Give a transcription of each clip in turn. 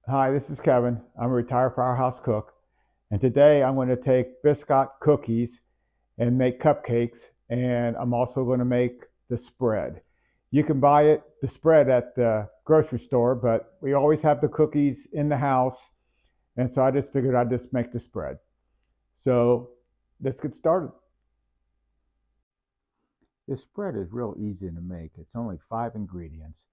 Hi, this is Kevin. I'm a retired firehouse cook, and today I'm going to take Biscoff cookies and make cupcakes, and I'm also going to make the spread. You can buy the spread at the grocery store, but we always have the cookies in the house, and so I just figured I'd just make the spread. So let's get started. This spread is real easy to make. It's only 5 ingredients.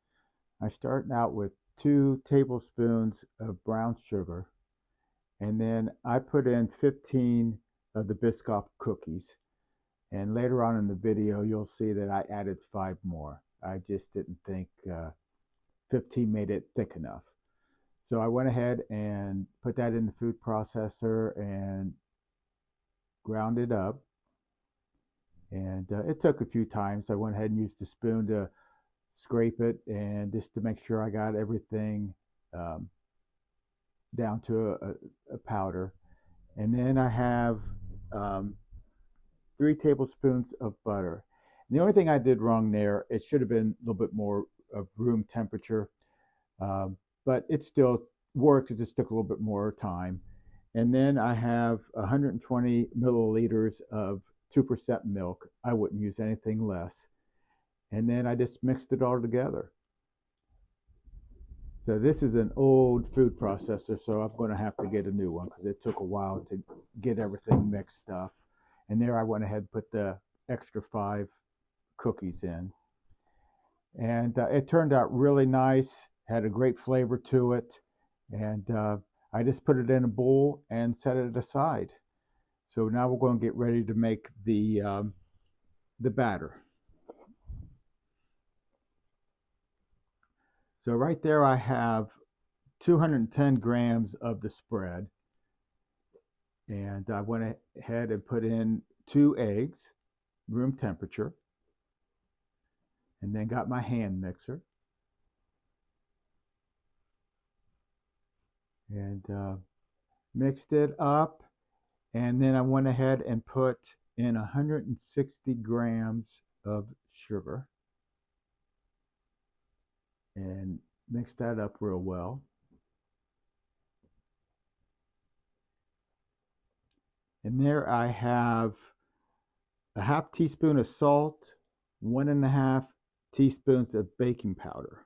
I start out with 2 tablespoons of brown sugar, and then I put in 15 of the Biscoff cookies. And later on in the video, you'll see that I added 5 more. I just didn't think 15 made it thick enough. So I went ahead and put that in the food processor and ground it up. And it took a few times. I went ahead and used a spoon to scrape it and just to make sure I got everything um, down to a powder. And then I have um, 3 tablespoons of butter. And the only thing I did wrong there, it should have been a little bit more of room temperature, um, but it still works. It just took a little bit more time. And then I have 120 milliliters of 2% milk. I wouldn't use anything less. And then I just mixed it all together. So this is an old food processor, so I'm going to have to get a new one because it took a while to get everything mixed up. And there I went ahead and put the extra 5 cookies in. And it turned out really nice, had a great flavor to it. And I just put it in a bowl and set it aside. So now we're going to get ready to make the batter. So right there I have 210 grams of the spread. And I went ahead and put in 2 eggs, room temperature, and then got my hand mixer. And mixed it up. And then I went ahead and put in 160 grams of sugar and mix that up real well. And there I have a half teaspoon of salt, 1.5 teaspoons of baking powder.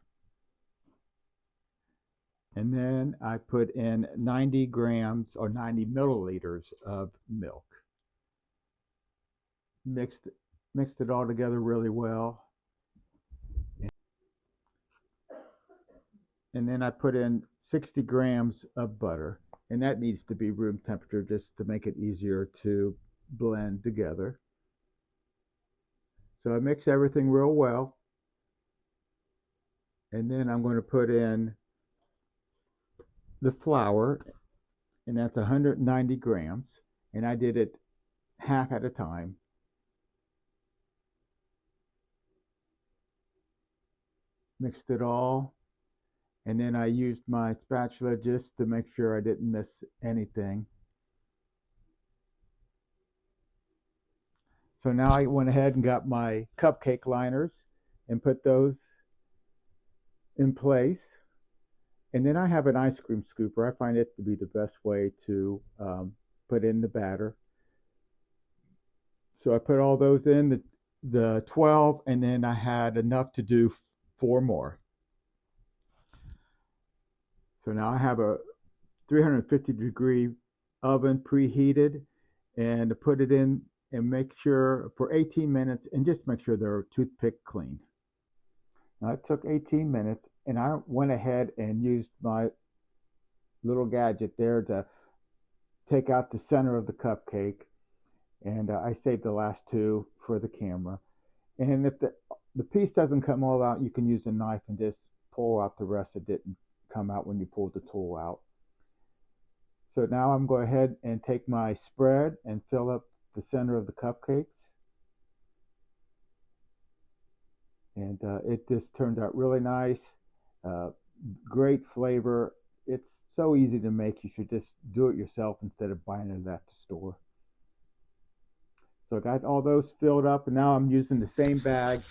And then I put in 90 grams or 90 milliliters of milk. Mixed it all together really well. And then I put in 60 grams of butter, and that needs to be room temperature just to make it easier to blend together. So I mix everything real well, and then I'm going to put in the flour, and that's 190 grams, and I did it half at a time. Mixed it all, and then I used my spatula just to make sure I didn't miss anything. So now I went ahead and got my cupcake liners and put those in place. And then I have an ice cream scooper. I find it to be the best way to put in the batter. So I put all those in, the 12, and then I had enough to do 4 more. So now I have a 350-degree oven preheated, and to put it in and make sure for 18 minutes, and just make sure they're toothpick clean. Now it took 18 minutes, and I went ahead and used my little gadget there to take out the center of the cupcake, and I saved the last 2 for the camera. And if the piece doesn't come all out, you can use a knife and just pull out the rest that didn't come out when you pulled the tool out. So now I'm going to go ahead and take my spread and fill up the center of the cupcakes. And it just turned out really nice. Great flavor. It's so easy to make. You should just do it yourself instead of buying it at the store. So I got all those filled up, and now I'm using the same bag,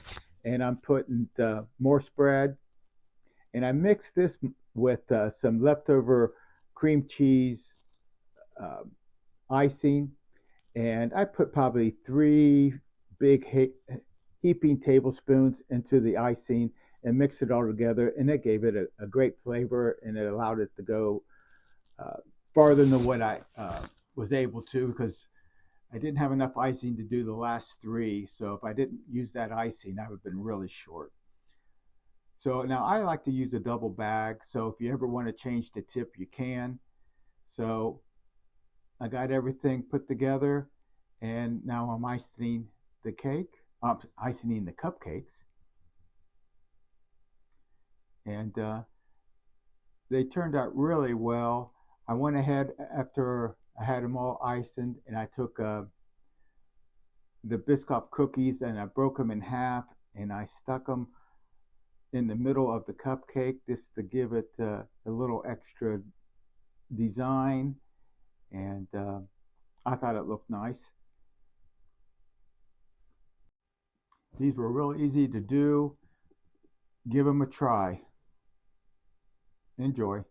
and I'm putting more spread. And I mix this with some leftover cream cheese uh, icing, and I put probably three big heaping tablespoons into the icing and mixed it all together, and it gave it a great flavor, and it allowed it to go uh, farther than what I was able to, because I didn't have enough icing to do the last three. So if I didn't use that icing, I would have been really short. So now I like to use a double bag. So if you ever want to change the tip, you can. So I got everything put together, and now I'm icing the cake. I'm icing the cupcakes, and they turned out really well. I went ahead after I had them all iced, and I took the Biscoff cookies and I broke them in half, and I stuck them in the middle of the cupcake just to give it a little extra design, and I thought it looked nice. These were real easy to do. Give them a try. Enjoy.